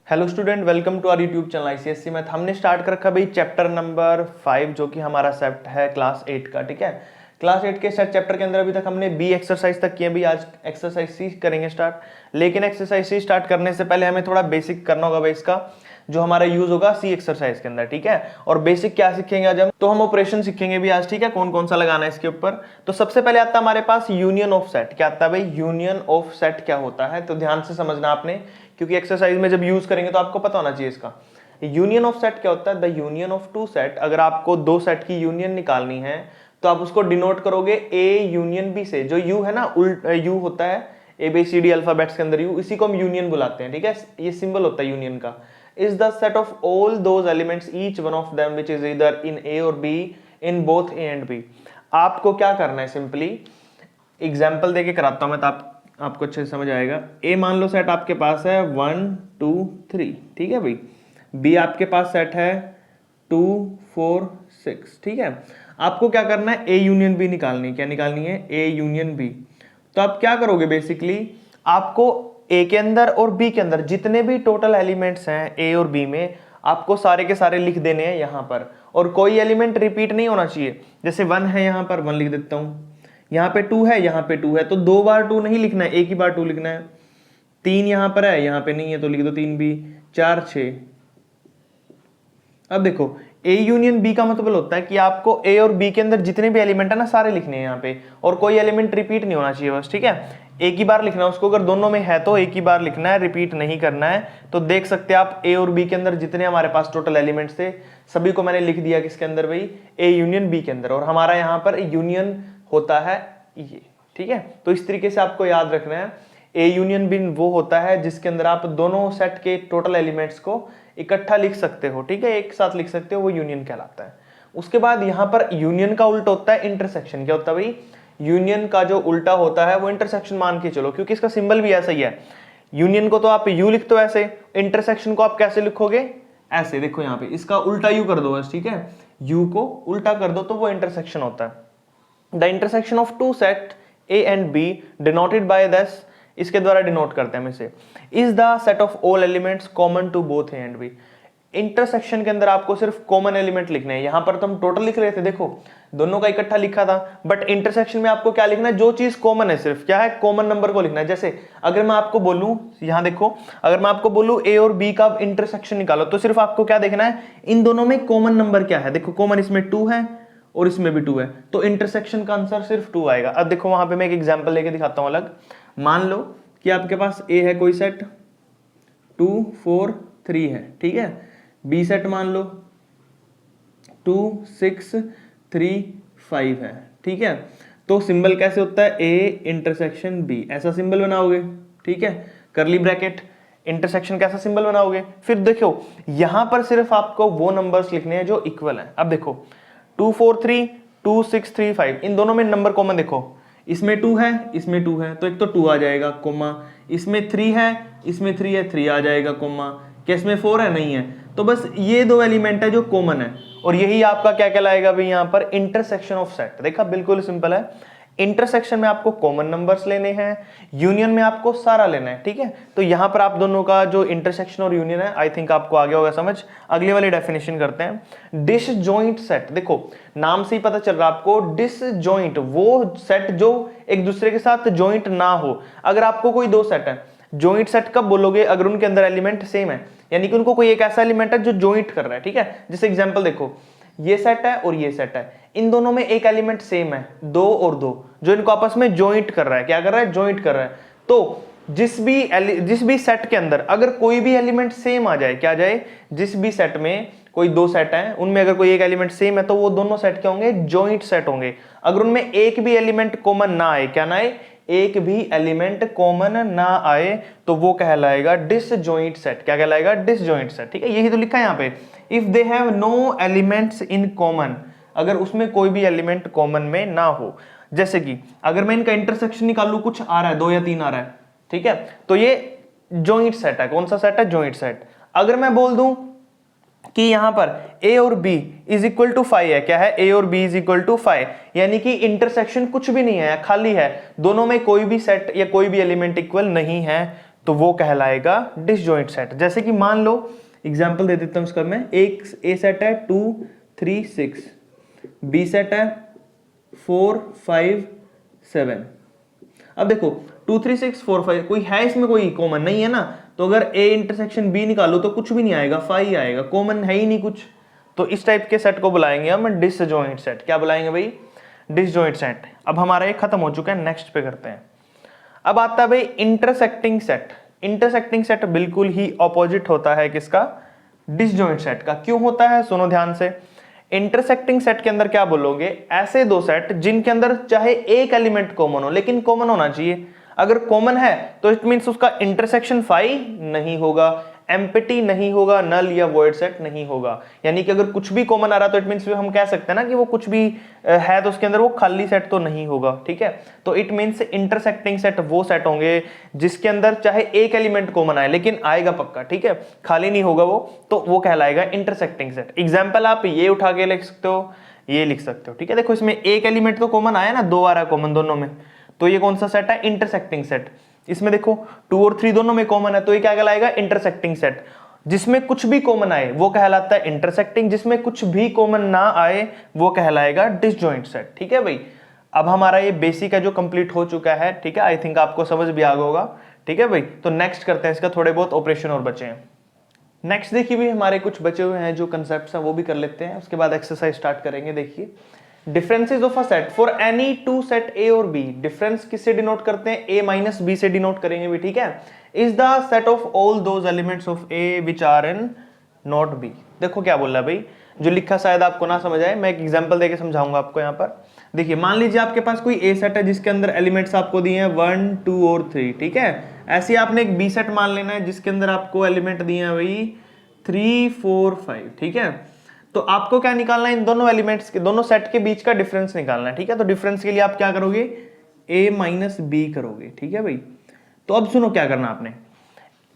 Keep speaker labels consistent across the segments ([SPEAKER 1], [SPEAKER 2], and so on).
[SPEAKER 1] Hello student, welcome to our YouTube channel ICSE math. हमने start कर रखा भाई चैप्टर नंबर 5 जो कि हमारा सेट है क्लास 8 का। ठीक है, क्लास 8 के सेट चैप्टर के अंदर अभी तक हमने बी एक्सरसाइज तक किए। भी आज एक्सरसाइज सी करेंगे स्टार्ट। लेकिन एक्सरसाइज सी स्टार्ट करने से पहले हमें थोड़ा बेसिक करना होगा भाई इसका, जो हमारा यूज होगा सी एक्सरसाइज के अंदर। ठीक है, और बेसिक क्या सीखेंगे आज हम? तो हम ऑपरेशन सीखेंगे भी आज। ठीक है, कौन कौन सा लगाना है इसके ऊपर। तो सबसे पहले आता है हमारे पास यूनियन ऑफ सेट। क्या आता है भाई? यूनियन ऑफ सेट क्या होता है, तो ध्यान से समझना आपने, क्योंकि एक्सरसाइज में जब यूज करेंगे तो आपको पता होना चाहिए इसका। यूनियन ऑफ सेट क्या होता है? The union of two set. अगर आपको दो सेट की यूनियन निकालनी है तो आप उसको डिनोट करोगे ए यूनियन बी से। जो यू है ना, यू होता है A B C D alphabets के अंदर यू, इसी को हम यूनियन बुलाते हैं। ठीक है, ये सिंबल होता है यूनियन का। Is the set of all those elements each one of them which is either in A और B in both A and B. आपको क्या करना है, सिंपली एग्जाम्पल देके कराता हूं मैं, तो आपको अच्छे से समझ आएगा। ए मान लो सेट आपके पास है 1 2 3। ठीक है भाई। बी आपके पास सेट है 2 4 6। ठीक है, आपको क्या करना है? ए यूनियन बी निकालनी है। क्या निकालनी है? A union B. तो आप क्या करोगे बेसिकली, आपको ए के अंदर और बी के अंदर जितने भी टोटल एलिमेंट्स हैं ए और बी में, आपको सारे के सारे लिख देने हैं यहां पर, और कोई एलिमेंट रिपीट नहीं होना चाहिए। जैसे 1 है, यहां पर 1 लिख देता हूं, यहाँ पे 2 है, यहाँ पे 2 है, तो 2 बार 2 नहीं लिखना है, एक ही बार 2 लिखना है। 3 यहाँ पर है, यहाँ पे नहीं है, तो लिख दो 3 भी। 4 6। अब देखो, ए यूनियन बी का मतलब होता है कि आपको ए और बी के अंदर जितने भी एलिमेंट है ना, सारे लिखने हैं यहाँ पे, और कोई एलिमेंट रिपीट नहीं होना चाहिए बस। ठीक है, एक ही बार लिखना है उसको। अगर दोनों में है तो एक ही बार लिखना है, रिपीट नहीं करना है। तो देख सकते हैं आप, ए और बी के अंदर जितने हमारे पास टोटल एलिमेंट्स थे सभी को मैंने लिख दिया किसके अंदर भाई? ए यूनियन बी के अंदर। और हमारा यहाँ पर यूनियन होता है ये। ठीक है, तो इस तरीके से आपको याद रखना है। ए यूनियन बी वो होता है जिसके अंदर आप दोनों सेट के टोटल एलिमेंट्स को इकट्ठा लिख सकते हो। ठीक है, एक साथ लिख सकते हो, वो यूनियन कहलाता है। उसके बाद यहाँ पर यूनियन का उल्टा होता है इंटरसेक्शन। क्या होता है भाई? यूनियन का जो उल्टा होता है वो इंटरसेक्शन मान के चलो, क्योंकि इसका सिंबल भी ऐसा ही है। यूनियन को तो आप यू लिखते हो ऐसे, इंटरसेक्शन को आप कैसे लिखोगे? ऐसे। देखो यहाँ पे इसका उल्टा यू कर दो बस। ठीक है, यू को उल्टा कर दो तो वो इंटरसेक्शन होता है। The intersection of two set A and B denoted by this, इसके द्वारा डिनोट करते हैं हम इसे, is the set of all elements common to both A and B. Intersection के अंदर आपको सिर्फ कॉमन एलिमेंट लिखने हैं। यहां पर तो हम टोटल लिख रहे थे, देखो दोनों का इकट्ठा लिखा था, बट इंटरसेक्शन में आपको क्या लिखना है? जो चीज कॉमन है, सिर्फ क्या है? कॉमन नंबर को लिखना है। जैसे अगर मैं आपको बोलूं, यहां देखो, अगर मैं आपको बोलूं ए और बी का इंटरसेक्शन निकालो, तो सिर्फ आपको क्या देखना है? इन दोनों में कॉमन नंबर क्या है। देखो कॉमन इसमें 2 है और इसमें भी 2 है, तो इंटरसेक्शन का आंसर सिर्फ 2 आएगा। अब देखो वहां पे मैं एक एग्जांपल लेके दिखाता हूं अलग। मान लो कि आपके पास ए है कोई सेट 2 4 3 है। ठीक है, बी सेट मान लो 2 6 3 5 है। ठीक है, तो सिंबल कैसे होता है? ए इंटरसेक्शन बी, ऐसा सिंबल बनाओगे। ठीक है, करली ब्रैकेट, इंटरसेक्शन कैसा सिंबल बनाओगे? फिर देखो यहां पर सिर्फ आपको वो नंबर्स लिखने हैं जो इक्वल है। अब देखो 2 4 3 2 6 3 5, इन दोनों में नंबर कॉमन देखो, इसमें 2 है, इसमें 2 है, तो एक तो 2 आ जाएगा कोमा, इसमें 3 है, इसमें 3 है, 3 आ जाएगा कोमा, क्या इसमें 4 है? नहीं है। तो बस ये दो एलिमेंट है जो कॉमन है, और यही आपका क्या कहलाएगा भाई? यहाँ पर इंटरसेक्शन ऑफ सेट। देखा, बिल्कुल सिंपल है। इंटरसेक्शन में आपको कॉमन नंबर्स लेने हैं, यूनियन में आपको सारा लेना है। ठीक है, तो यहां पर आप दोनों का जो इंटरसेक्शन और यूनियन है, आई थिंक आपको आ गया होगा समझ। अगले वाली डेफिनेशन करते हैं। डिसजॉइंट सेट, देखो नाम से ही पता चल रहा है आपको, डिसजॉइंट वो सेट जो एक दूसरे के साथ जॉइंट ना हो। अगर आपको कोई दो सेट है, जॉइंट सेट कब बोलोगे? अगर उनके अंदर एलिमेंट सेम है, यानी कि उनको कोई एक ऐसा एलिमेंट है जो जॉइंट कर रहा है। ठीक है, जैसे एग्जांपल देखो, ये सेट है और ये सेट है, इन दोनों में एक एलिमेंट सेम है, 2 और 2, जो इनको आपस में जॉइंट कर रहा है। क्या कर रहा है? जॉइंट कर रहा है। तो जिस भी सेट के अंदर अगर कोई भी एलिमेंट सेम आ जाए, क्या आ जाए? जिस भी सेट में कोई दो सेट है, उनमें अगर कोई एक एलिमेंट सेम है, तो वो दोनों सेट क्या होंगे? जॉइंट सेट होंगे। अगर उनमें एक भी एलिमेंट कॉमन ना आए, क्या ना आए? एक भी एलिमेंट कॉमन ना आए, तो वो कहलाएगा डिसजॉइंट सेट। क्या कहलाएगा? Disjoint set. ठीक है, यही तो लिखा है यहाँ पे, if they have no elements in common, अगर उसमें कोई भी एलिमेंट कॉमन में ना हो। जैसे कि अगर मैं इनका इंटरसेक्शन निकालू, कुछ आ रहा है 2 या 3 आ रहा है, ठीक है, तो ये जॉइंट सेट है। कौन सा सेट है? Joint set. अगर मैं बोल दूं कि यहां पर a और b इज इक्वल टू 5 है, क्या है? a और b इज इक्वल टू 5, यानी कि इंटरसेक्शन कुछ भी नहीं है, खाली है, दोनों में कोई भी सेट या कोई भी एलिमेंट इक्वल नहीं है, तो वो कहलाएगा डिसजॉइंट सेट। जैसे कि मान लो एग्जांपल दे देता हूं इसका मैं, एक ए सेट है 2 3 6, बी सेट है 4 5 7। अब देखो 2 3 6 4 5 कोई है इसमें, कोई कॉमन नहीं है ना, तो अगर ए इंटरसेक्शन बी निकालो तो कुछ भी नहीं आएगा, 5 आएगा, कॉमन है ही नहीं कुछ। तो इस टाइप के सेट को बुलाएंगे हम डिसजॉइंट सेट। क्या बुलाएंगे भाई? Disjoint set. अब हमारा ये खत्म हो चुका है, नेक्स्ट पे करते हैं। अब आता है भाई इंटरसेक्टिंग सेट। इंटरसेक्टिंग सेट बिल्कुल ही ऑपोजिट होता है किसका? डिसजॉइंट सेट का। क्यों होता है? सुनो ध्यान से। इंटरसेक्टिंग सेट के अंदर क्या बोलोगे? ऐसे दो सेट जिनके अंदर चाहे एक एलिमेंट कॉमन हो, लेकिन कॉमन होना चाहिए। अगर कॉमन है तो इट मींस उसका इंटरसेक्शन 5 नहीं होगा, एम्प्टी नहीं होगा, नल या वॉइड सेट नहीं होगा। यानी कि अगर कुछ भी कॉमन आ रहा तो इट मींस हम कह सकते हैं ना कि वो कुछ भी है तो उसके अंदर वो खाली सेट तो नहीं होगा, ठीक है। तो इट मींस इंटरसेक्टिंग सेट वो सेट होंगे जिसके अंदर चाहे एक एलिमेंट कॉमन आए, लेकिन आएगा पक्का, ठीक है, खाली नहीं होगा वो, तो वो कहलाएगा इंटरसेक्टिंग सेट। एग्जाम्पल आप ये उठा के लिख सकते हो, ये लिख सकते हो, ठीक है। देखो इसमें एक एलिमेंट तो कॉमन आया ना, 2 आ रहा है कॉमन दोनों में, तो ये कौन सा सेट है? Intersecting set. इसमें देखो 2 और 3 दोनों में कॉमन है, तो ये क्या कहलाएगा? Intersecting set. जिसमें कुछ भी कॉमन आए वो कहलाता है इंटरसेक्टिंग, जिसमें कुछ भी कॉमन ना आए वो कहलाएगा डिसजॉइंट सेट, ठीक है भाई। अब हमारा ये बेसिक है जो कंप्लीट हो चुका है, ठीक है। आई थिंक आपको समझ भी आ गया होगा, ठीक है भाई। तो नेक्स्ट करते हैं, इसका थोड़े बहुत ऑपरेशन और बचे हैं। नेक्स्ट देखिए भी हमारे कुछ बचे हुए हैं जो कंसेप्ट्स हैं वो भी कर लेते हैं, उसके बाद एक्सरसाइज स्टार्ट करेंगे। देखिए differences of a set for any two set A और बी। डिफरेंस किससे डिनोट करते हैं? ए माइनस बी से डिनोट करेंगे भी, ठीक है। Is the set of all those elements of A which are in not B. देखो क्या बोल रहा है भाई, जो लिखा शायद आपको ना समझ आए, मैं एक एग्जांपल देके समझाऊंगा आपको। यहाँ पर देखिए मान लीजिए आपके पास कोई ए सेट है जिसके अंदर एलिमेंट्स आपको दिए हैं 1 2 और 3, ठीक है। ऐसे आपने एक बी सेट मान लेना है जिसके अंदर आपको एलिमेंट दिए हैं भाई 3 4 5, ठीक है। तो आपको क्या निकालना है? इन दोनों एलिमेंट्स के, दोनों सेट के बीच का डिफरेंस निकालना है, ठीक है। तो डिफरेंस के लिए आप क्या करोगे? a माइनस बी करोगे, ठीक है भाई। तो अब सुनो क्या करना आपने,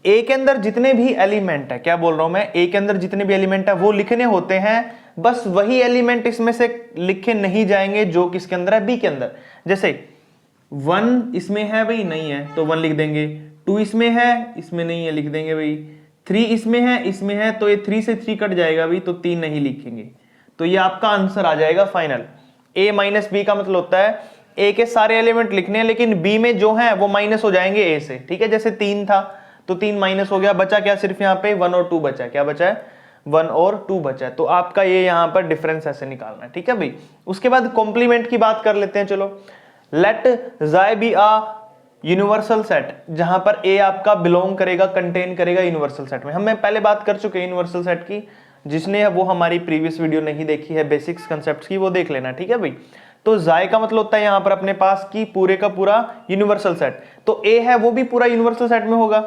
[SPEAKER 1] a के अंदर जितने भी एलिमेंट है, क्या बोल रहा हूं मैं, a के अंदर जितने भी एलिमेंट है वो लिखने होते हैं, बस वही एलिमेंट इसमें से लिखे नहीं जाएंगे जो किसके अंदर है? b के अंदर। जैसे 1 इसमें है भाई, नहीं है तो 1 लिख देंगे, 2 इसमें है, इसमें नहीं है, लिख देंगे भाई, 3 इसमें है तो ये 3 से 3 कट जाएगा भी, तो 3 नहीं लिखेंगे। तो ये आपका आंसर आ जाएगा फाइनल। a माइनस बी का मतलब होता है a के सारे एलिमेंट लिखने हैं, लेकिन b में जो है वो माइनस हो जाएंगे a से, ठीक है। जैसे 3 था तो 3 माइनस हो गया, बचा क्या? सिर्फ यहाँ पे 1 और 2 बचा है। क्या बचा है? 1 और 2 बचा है। तो आपका ये यहाँ पर डिफरेंस ऐसे निकालना है, ठीक है भाई। उसके बाद कॉम्प्लीमेंट की बात कर लेते हैं, चलो। लेट जाय बी आ यूनिवर्सल सेट, जहां पर ए आपका बिलोंग करेगा, कंटेन करेगा यूनिवर्सल सेट में। हम पहले बात कर चुके हैं यूनिवर्सल सेट की, जिसने वो हमारी प्रीवियस वीडियो नहीं देखी है बेसिक्स कंसेप्ट्स की, वो देख लेना, ठीक है भाई। तो जाय का मतलब होता है यहां पर अपने पास की पूरे का पूरा यूनिवर्सल सेट, तो ए है वो भी पूरा यूनिवर्सल सेट में होगा।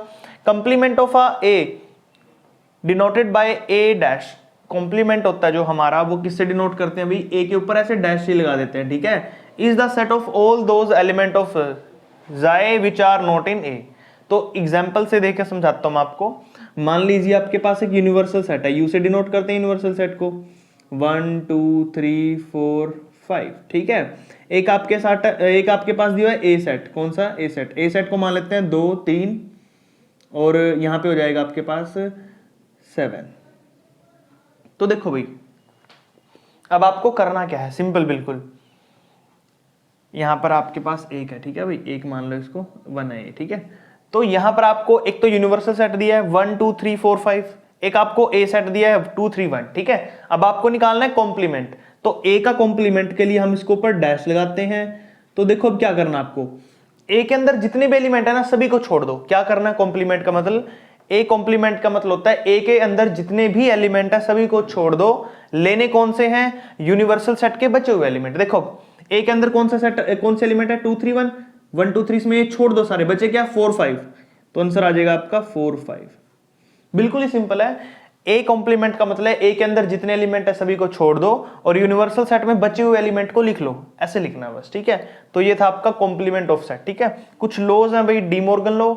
[SPEAKER 1] Complement of a A denoted by A dash. Complement होता है जो हमारा, वो किससे डिनोट करते हैं भाई? ए के ऊपर ऐसे डैश ही लगा देते हैं, ठीक है। Is the set of all those element of जाए विच आर नॉट इन ए। तो एग्जाम्पल से देकर समझाता हूं मैं आपको। मान लीजिए आपके पास एक यूनिवर्सल सेट है, यू से डिनोट करते हैं यूनिवर्सल सेट को, 1 2 3 4 5, ठीक है। एक आपके पास दिया है ए सेट, कौन सा? ए सेट। ए सेट को मान लेते हैं 2 3 और यहां पे हो जाएगा आपके पास 7। तो देखो भाई अब आपको करना क्या है, सिंपल बिल्कुल। यहां पर आपके पास एक है, ठीक है भाई, एक मान लो इसको 1 है, ठीक है। तो यहां पर आपको एक तो यूनिवर्सल सेट दिया है 1 2 3 4 5, एक आपको ए सेट दिया है 2 3 1, ठीक है। अब आपको निकालना है कॉम्प्लीमेंट, तो ए का कॉम्प्लीमेंट के लिए हम इसके ऊपर डैश लगाते हैं। तो देखो अब क्या करना आपको, ए के अंदर जितने भी एलिमेंट है ना सभी को छोड़ दो। क्या करना है? कॉम्प्लीमेंट का मतलब, ए कॉम्प्लीमेंट का मतलब होता है ए के अंदर जितने भी एलिमेंट है सभी को छोड़ दो। लेने कौन से हैं? यूनिवर्सल सेट के बचे हुए एलिमेंट। देखो ए के अंदर कौन सा सेट, कौन से एलिमेंट है? 2 3 1 1 2 3, इसमें ये छोड़ दो सारे, बचे क्या? 4 5। तो आंसर आ जाएगा आपका 4 5। बिल्कुल ही सिंपल है। ए कॉम्प्लीमेंट का मतलब ए के अंदर जितने एलिमेंट है सभी को छोड़ दो और यूनिवर्सल सेट में बचे हुए एलिमेंट को लिख लो, ऐसे लिखना है बस, ठीक है। तो ये था आपका कॉम्प्लीमेंट ऑफ सेट, ठीक है। कुछ लॉज हैं भाई, डी मॉर्गन लॉ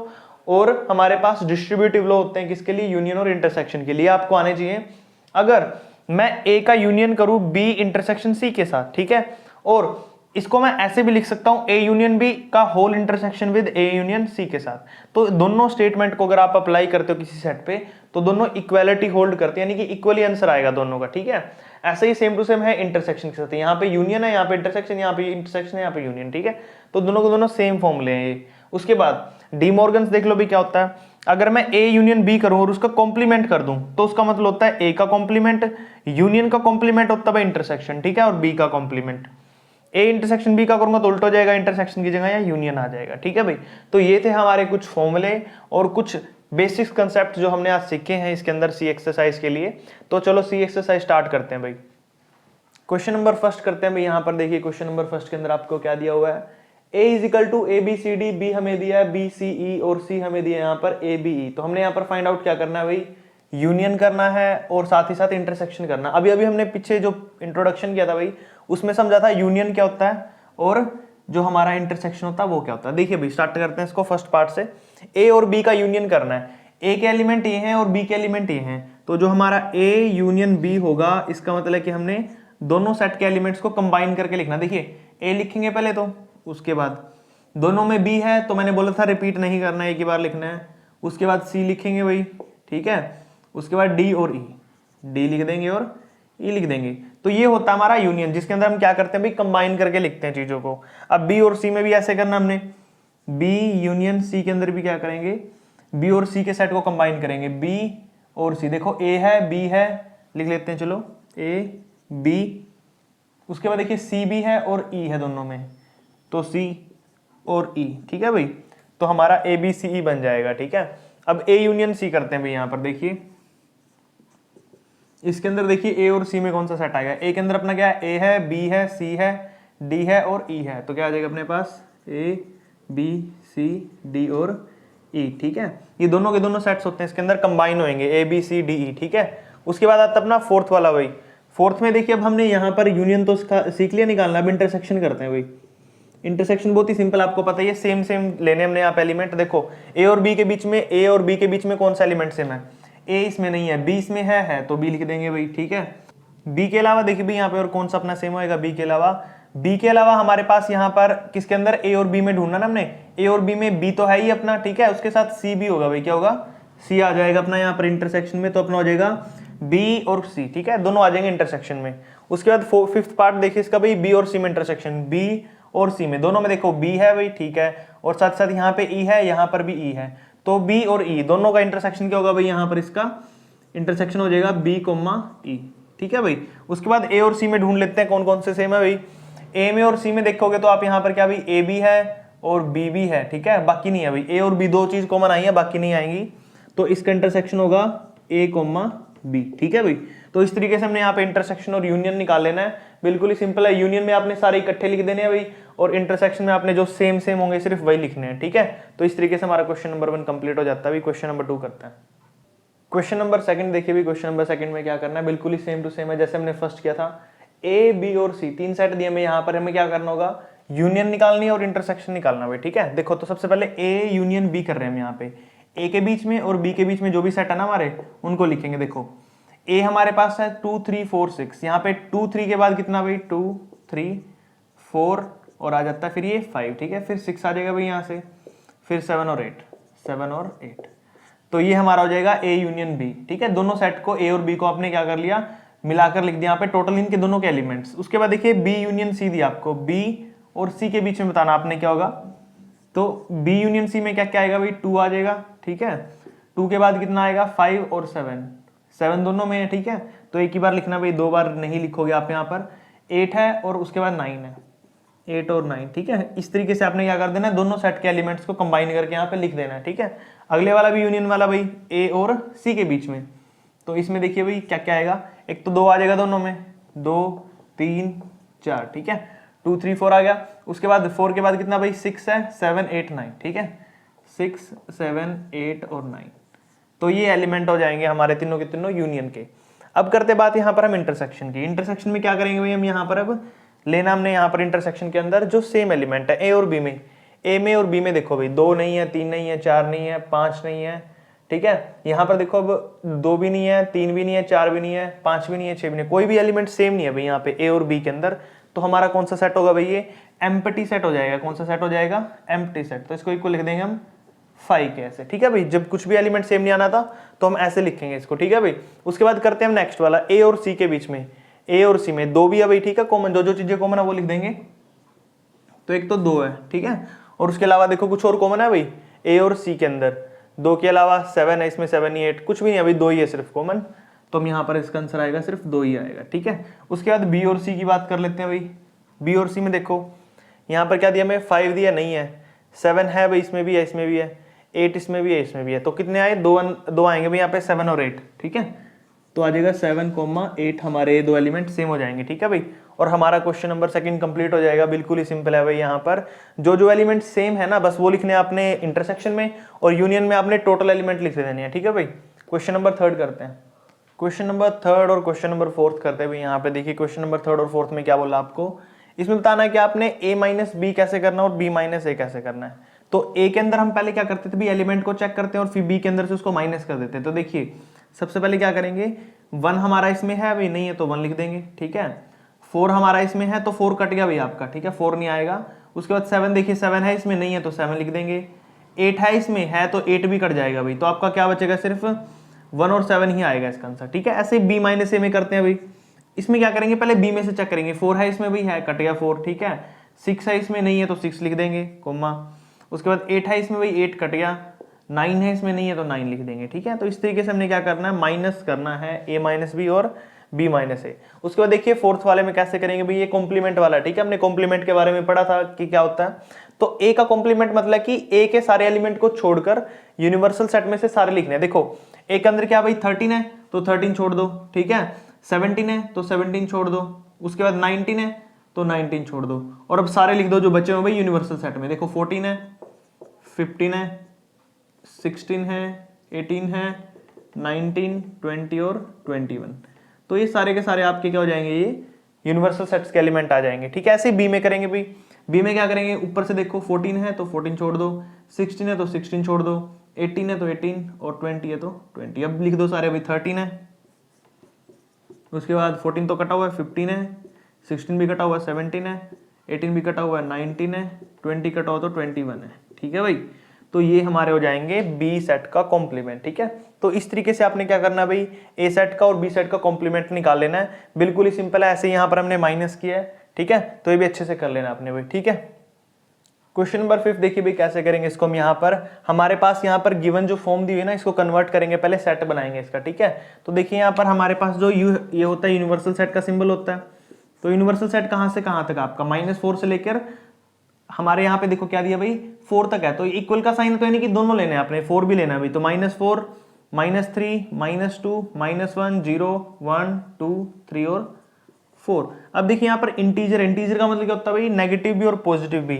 [SPEAKER 1] और हमारे पास डिस्ट्रीब्यूटिव लॉ होते हैं, किसके लिए? यूनियन और इंटरसेक्शन के लिए आपको आने चाहिए। अगर मैं ए का यूनियन करूं बी इंटरसेक्शन सी के साथ, ठीक है, और इसको मैं ऐसे भी लिख सकता हूं, ए यूनियन बी का whole intersection with A union C के साथ। तो दोनों स्टेटमेंट को अगर आप अप्लाई करते हो किसी सेट पे तो दोनों इक्वालिटी होल्ड करते हैं, यानी कि इक्वली आंसर आएगा दोनों का, ठीक है। ऐसे ही सेम टू सेम है इंटरसेक्शन के साथ, यहाँ पे यूनियन है, यहाँ पे इंटरसेक्शन, यहाँ पे इंटरसेक्शन है, यहाँ पे यूनियन, ठीक है। तो दोनों को दोनों सेम फॉर्मूले हैं ये। उसके बाद डीमॉर्गन्स देख लो भी क्या होता है। अगर मैं ए यूनियन बी करूं और उसका कॉम्प्लीमेंट कर दूं तो उसका मतलब होता है ए का कॉम्प्लीमेंट, यूनियन का कॉम्प्लीमेंट होता है इंटरसेक्शन, ठीक है, और बी का कॉम्प्लीमेंट। ए इंटरसेक्शन बी का करूंगा तो उल्टा हो जाएगा, इंटरसेक्शन की जगह या यूनियन आ जाएगा, ठीक है भाई। तो ये थे हमारे कुछ फॉर्मूले और कुछ बेसिक्स कंसेप्ट जो हमने आज सीखे हैं इसके अंदर सी एक्सरसाइज के लिए। तो चलो सी एक्सरसाइज स्टार्ट करते हैं भाई। क्वेश्चन नंबर फर्स्ट करते हैं भाई। यहाँ पर देखिए क्वेश्चन नंबर फर्स्ट के अंदर आपको क्या दिया हुआ है, a is equal to A B C D, B हमें दिया है बी सी ई और सी हमें दिया है यहाँ पर ए बी ई। तो हमने यहाँ पर फाइंड आउट क्या करना है भाई, यूनियन करना है और साथ ही साथ इंटरसेक्शन करना। अभी अभी हमने पीछे जो इंट्रोडक्शन किया था भाई उसमें समझा था यूनियन क्या होता है और जो हमारा इंटरसेक्शन होता है वो क्या होता है। देखिए भाई स्टार्ट करते हैं इसको फर्स्ट पार्ट से। ए और बी का यूनियन करना है, ए के एलिमेंट ये हैं और बी के एलिमेंट ये हैं। तो जो हमारा ए यूनियन बी होगा इसका मतलब है कि हमने दोनों सेट के एलिमेंट्स को कंबाइन करके लिखना। देखिए ए लिखेंगे पहले, तो उसके बाद दोनों में बी है तो मैंने बोला था रिपीट नहीं करना है, एक ही बार लिखना है। उसके बाद सी लिखेंगे भाई, ठीक है। उसके बाद डी और ई, डी लिख देंगे और ई लिख देंगे। तो ये होता है हमारा यूनियन, जिसके अंदर हम क्या करते हैं भाई, कंबाइन करके लिखते हैं चीजों को। अब बी और सी में भी ऐसे करना हमने, बी यूनियन सी के अंदर भी क्या करेंगे, बी और सी के सेट को कंबाइन करेंगे, बी और सी। देखो ए है बी है, लिख लेते हैं चलो ए बी। उसके बाद देखिए सी भी है और ई है दोनों में, तो सी और ई, ठीक है भाई। तो हमारा ए बी सी ई बन जाएगा, ठीक है। अब ए यूनियन सी करते हैं भाई। यहां पर देखिए इसके अंदर देखिए ए और सी में कौन सा सेट आएगा। ए के अंदर अपना क्या है, ए है बी है सी है डी है और ई है। तो क्या आ जाएगा अपने पास, ए बी सी डी और ई, ठीक है। ये दोनों के दोनों सेट्स होते हैं, इसके अंदर कंबाइन होंगे ए बी सी डी ई, ठीक है। उसके बाद आता अपना फोर्थ वाला भाई। फोर्थ में देखिए अब हमने यहाँ पर यूनियन तो सीख लिया निकालना, अब इंटरसेक्शन करते हैं भाई। इंटरसेक्शन बहुत ही सिंपल, आपको पता ही है, सेम सेम लेने हमने यहाँ पे एलिमेंट। देखो ए और बी के बीच में, ए और बी के बीच में कौन सा एलिमेंट सेम है, ए इसमें नहीं है, बी इसमें है तो बी लिख देंगे भाई, ठीक है। बी के अलावा देखिए भाई यहाँ पे और कौन सा अपना सेम होएगा, बी के अलावा। बी के अलावा हमारे पास यहाँ पर किसके अंदर, ए और बी में ढूंढना ना हमने, ए और बी में बी तो है ही अपना, ठीक है। उसके साथ सी भी होगा भाई, क्या होगा, सी आ जाएगा अपना यहाँ पर इंटरसेक्शन में। तो अपना हो जाएगा बी और सी, ठीक है, दोनों आ जाएंगे इंटरसेक्शन में। उसके बाद फिफ्थ पार्ट देखिए इसका भाई, बी और सी में इंटरसेक्शन, बी और सी में दोनों में देखो बी है भाई, ठीक है, और साथ साथ यहाँ पे ई है, यहाँ पर भी ई है। तो बी और ई दोनों का इंटरसेक्शन क्या होगा भाई, यहाँ पर इसका इंटरसेक्शन हो जाएगा बी कोमा ई, ठीक है भाई। उसके बाद ए और सी में ढूंढ लेते हैं कौन कौन से सेम है भाई। ए में और सी में देखोगे तो आप यहाँ पर क्या भाई, ए बी है और बी भी है, ठीक है, बाकी नहीं है भाई। ए और बी दो चीज कॉमन आई है, बाकी नहीं आएंगी। तो इसका इंटरसेक्शन होगा ए कोमा बी, ठीक है भाई। तो इस तरीके से हमने यहाँ पे इंटरसेक्शन और यूनियन निकाल लेना है, बिल्कुल ही सिंपल है। यूनियन में आपने सारे इकट्ठे लिख देने हैं भाई, और इंटरसेक्शन में आपने जो सेम सेम होंगे सिर्फ वही लिखने हैं, ठीक है। तो इस तरीके से हमारा क्वेश्चन नंबर 1 कंप्लीट हो जाता है। क्वेश्चन नंबर 2 करते हैं। क्वेश्चन नंबर सेकंड देखिए भी, क्वेश्चन नंबर सेकंड में क्या करना है, बिल्कुल ही सेम टू सेम है जैसे हमने फर्स्ट किया था। ए बी और सी तीन सेट दिए हमें, यहाँ पर हमें क्या करना होगा, यूनियन निकालनी है और इंटरसेक्शन निकालना है, ठीक है। देखो तो सबसे पहले ए यूनियन बी कर रहे हैं हम यहाँ पे। ए के बीच में और बी के बीच में जो भी सेट है ना हमारे, उनको लिखेंगे। देखो ए हमारे पास है 2 3 4 6, यहाँ पे 2 3 के बाद कितना भाई, 2 3 4 और आ जाता है फिर ये 5, ठीक है। फिर 6 आ जाएगा भाई यहाँ से, फिर 7 और 8, 7 और 8। तो ये हमारा हो जाएगा ए यूनियन बी, ठीक है। दोनों सेट को ए और बी को आपने क्या कर लिया, मिलाकर लिख दिया यहाँ पे टोटल इनके दोनों के एलिमेंट्स। उसके बाद देखिए बी यूनियन सी दिया आपको, बी और सी के बीच में बताना आपने क्या होगा। तो बी यूनियन सी में क्या क्या आएगा भाई, 2 आ जाएगा, ठीक है। 2 के बाद कितना आएगा, 5 और 7, 7 दोनों में है, ठीक है। तो एक ही बार लिखना भाई, 2 बार नहीं लिखोगे आप। यहाँ पर 8 है और उसके बाद 9 है, 8 और 9, ठीक है। इस तरीके से आपने क्या कर देना है, दोनों सेट के एलिमेंट्स को कंबाइन करके यहाँ पे लिख देना है, ठीक है। अगले वाला भी यूनियन वाला भाई, ए और सी के बीच में। तो इसमें देखिए भाई क्या क्या आएगा, एक तो 2 आ जाएगा दोनों में, 2 3 4, ठीक है। 2 3 4 आ गया। उसके बाद 4 के बाद कितना भाई, 6 है, 7 8 9, ठीक है। 6 7 8 और 9, तो ये एलिमेंट हो जाएंगे हमारे तीनों के तीनों यूनियन के। अब करते बात यहाँ पर हम इंटरसेक्शन की। इंटरसेक्शन में क्या करेंगे भाई हम, यहाँ पर अब लेना हमने यहाँ पर इंटरसेक्शन के अंदर जो सेम एलिमेंट है ए और बी में। ए में और बी में देखो भाई 2 नहीं है, 3 नहीं है, 4 नहीं है, 5 नहीं है, ठीक है। यहाँ पर देखो अब 2 भी नहीं है, 3 भी नहीं है, 4 भी नहीं है, 5 भी नहीं है, 6 भी नहीं है, कोई भी एलिमेंट सेम नहीं है भाई यहाँ पे ए और बी के अंदर। तो हमारा कौन सा सेट होगा भाई, ये एम्प्टी सेट हो जाएगा। कौन सा सेट हो जाएगा, एम्प्टी सेट। तो इसको इक्वल लिख देंगे हम 5 के ऐसे, ठीक है भाई। जब कुछ भी एलिमेंट सेम नहीं आना था तो हम ऐसे लिखेंगे इसको, ठीक है भाई। उसके बाद करते हैं हम नेक्स्ट वाला, ए और सी के बीच में। ए और सी में 2 भी है भाई, ठीक है, कॉमन, जो जो चीजें कॉमन है वो लिख देंगे। तो एक तो 2 है, ठीक है, और उसके अलावा देखो कुछ और कॉमन है भाई ए और सी के अंदर। 2 के अलावा 7 है, इसमें 7 ही 8 कुछ भी नहीं है भाई, 2 ही है सिर्फ कॉमन। तो हम यहाँ पर इसका आंसर आएगा सिर्फ 2 ही आएगा, ठीक है। उसके बाद बी और सी की बात कर लेते हैं भाई। बी और सी में देखो यहाँ पर क्या दिया हमें, 5 दिया, नहीं है। 7 है भाई, इसमें भी है, इसमें भी है। 8 इसमें भी है, इसमें भी है। तो कितने आए, 2 आएंगे भाई यहाँ पे, 7 और 8, ठीक है। तो आ जाएगा 7, 8 हमारे 2 एलिमेंट सेम हो जाएंगे, ठीक है भाई। और हमारा क्वेश्चन नंबर 2 कंप्लीट हो जाएगा। बिल्कुल ही सिंपल है भाई। यहाँ पर जो जो एलिमेंट सेम है ना, बस वो लिखने आपने इंटरसेक्शन में, और यूनियन में आपने टोटल एलिमेंट लिख देने हैं, ठीक है भाई। क्वेश्चन नंबर 3 करते हैं। क्वेश्चन नंबर 3 और क्वेश्चन नंबर 4 करते हैं भाई। यहाँ पे देखिए क्वेश्चन नंबर 3 और 4 में क्या बोला आपको, इसमें बताना है कि आपने a माइनस बी कैसे करना है और b माइनस ए कैसे करना है। तो a के अंदर हम पहले क्या करते थे भाई, एलिमेंट को चेक करते हैं और फिर b के अंदर से उसको माइनस कर देते हैं। तो देखिए सबसे पहले क्या करेंगे, 1 हमारा इसमें है भाई, नहीं है तो 1 लिख देंगे, ठीक है। 4 हमारा इसमें है तो 4 कट गया भाई आपका, ठीक है, 4 नहीं आएगा। उसके बाद 7, देखिए 7 है इसमें, नहीं है तो 7 लिख देंगे। 8 है इसमें, है तो 8 भी कट जाएगा भाई। तो आपका क्या बचेगा, सिर्फ 1 और 7 ही आएगा इसका आंसर, ठीक है। ऐसे b माइनस ए में करते हैं भाई। इसमें क्या करेंगे, पहले b में से चेक करेंगे। 4 है इसमें भी, है, कट गया 4, ठीक है। 6 है इसमें, नहीं है तो 6 लिख देंगे, कोमा। उसके बाद 8 है इसमें भाई, 8 कट गया। 9 है इसमें, नहीं है तो 9 लिख देंगे, ठीक है। तो इस तरीके से हमने क्या करना है, माइनस करना है a माइनस बी और b माइनस ए। उसके बाद देखिए 4th वाले में कैसे करेंगे भाई, ये कॉम्प्लीमेंट वाला, ठीक है। हमने कॉम्प्लीमेंट के बारे में पढ़ा था कि क्या होता है। तो a का कॉम्प्लीमेंट मतलब कि a के सारे एलिमेंट को छोड़कर यूनिवर्सल सेट में से सारे लिखने हैं। देखो a के अंदर क्या भाई, 13 है तो 13 छोड़ दो, ठीक है। 17 है तो 17 छोड़ दो। उसके बाद 19 है तो 19 छोड़ दो। और अब सारे लिख दो जो बचे हुए भाई यूनिवर्सल सेट में। देखो 14 है, 15 है, 16 है, 18 है, 19, 20 और 21। तो ये सारे के सारे आपके क्या हो जाएंगे, ये यूनिवर्सल सेट्स के एलिमेंट आ जाएंगे, ठीक है। ऐसे बी में करेंगे भाई। बी में क्या करेंगे, ऊपर से देखो 14 है तो 14 छोड़ दो, 16 है तो 16 छोड़ दो, 18 है तो 18 और 20 है तो 20। अब लिख दो सारे भाई। 13 है, उसके बाद 14 तो कटा हुआ है, 15 है, 16 भी कटा हुआ है, 17 है, 18 भी कटा हुआ है, 19 है, 20 कटा हुआ तो 21 है, ठीक है भाई। तो ये हमारे हो जाएंगे बी सेट का कॉम्प्लीमेंट, ठीक है। तो इस तरीके से आपने क्या करना है भाई, ए सेट का और बी सेट का कॉम्प्लीमेंट निकाल लेना है। बिल्कुल ही सिंपल है। ऐसे यहाँ पर हमने माइनस किया है, ठीक है। तो ये भी अच्छे से कर लेना आपने भाई, ठीक है। क्वेश्चन नंबर 5 देखिए भाई कैसे करेंगे इसको हम। यहाँ पर हमारे पास यहाँ पर गिवन जो फॉर्म दी हुई है ना, इसको कन्वर्ट करेंगे, पहले सेट बनाएंगे इसका, ठीक है। तो देखिए यहाँ पर हमारे पास जो ये होता है यूनिवर्सल सेट का सिंबल होता है। तो यूनिवर्सल सेट कहाँ से कहाँ तक आपका, -4 से लेकर हमारे यहाँ पे देखो क्या दिया भाई, 4 तक है। तो इक्वल का साइन तो यानी कि दोनों लेने हैं आपने, 4 भी लेना है भाई। तो -4, -3, -2, -1, 0, 1, 2, 3 और 4। अब देखिए यहाँ पर इंटीजर का मतलब क्या होता है भाई, नेगेटिव भी और पॉजिटिव भी,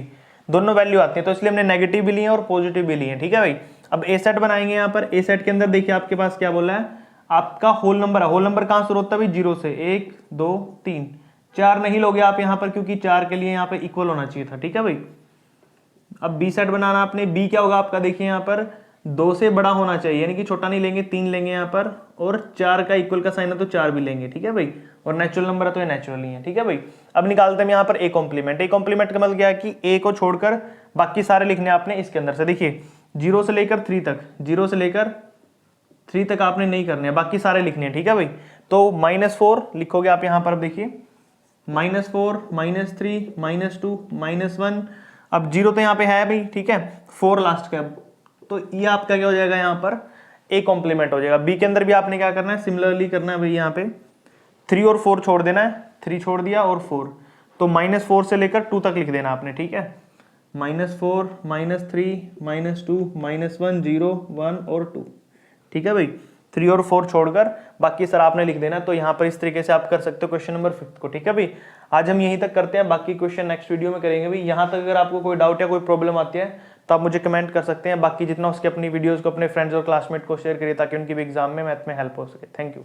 [SPEAKER 1] दोनों वैल्यू आती है। तो इसलिए हमने नेगेटिव भी लिए और पॉजिटिव भी लिए, ठीक है भाई। अब ए सेट बनाएंगे। यहाँ पर ए सेट के अंदर देखिए आपके पास क्या बोला है, आपका होल नंबर है। होल नंबर कहाँ शुरू होता है भाई, 0 से। 1, 2, 3, 4 नहीं लोगे आप यहाँ पर, क्योंकि 4 के लिए यहाँ पर इक्वल होना चाहिए था, ठीक है भाई। अब बी सेट बनाना आपने, बी क्या होगा आपका, देखिए यहाँ पर 2 से बड़ा होना चाहिए, यानी कि छोटा नहीं लेंगे, 3 लेंगे यहाँ पर, और 4 का इक्वल का साइन है तो 4 भी लेंगे, ठीक है भाई। और नेचुरल नंबर है तो ये नेचुरल ही है, ठीक है भाई। अब निकालते हैं यहाँ पर ए कॉम्प्लीमेंट। ए कॉम्प्लीमेंट का मतलब क्या है कि ए को छोड़कर बाकी सारे लिखने आपने इसके अंदर से। देखिए 0 से लेकर 3 तक, 0 से लेकर 3 तक आपने नहीं करने हैं, बाकी सारे लिखने हैं, ठीक है भाई। तो -4 लिखोगे आप यहाँ पर। अब देखिए -4, -3, -2, -1। अब 0 तो यहाँ पे है भाई, ठीक है, 4 लास्ट का। तो ये आपका क्या हो जाएगा, यहाँ पर ए कॉम्प्लीमेंट हो जाएगा। बी के अंदर भी आपने क्या करना है, सिमिलरली करना है भाई। यहाँ पे 3 और 4 छोड़ देना है, 3 छोड़ दिया और 4। तो -4 से लेकर 2 तक लिख देना आपने, ठीक है। -4, -3, -2, -1, 0, 1 और 2, ठीक है भाई। 3 और 4 छोड़कर बाकी सर आपने लिख देना। तो यहाँ पर इस तरीके से आप कर सकते हो क्वेश्चन नंबर 5 को, ठीक है भाई। आज हम यहीं तक करते हैं, बाकी क्वेश्चन नेक्स्ट वीडियो में करेंगे भाई। यहाँ तक अगर आपको कोई डाउट या कोई प्रॉब्लम आती है तो आप मुझे कमेंट कर सकते हैं। बाकी जितना उसके अपनी वीडियोस को अपने फ्रेंड्स और क्लासमेट को शेयर करिए, ताकि उनकी भी एग्जाम में मैथ में हेल्प हो सके। Thank you.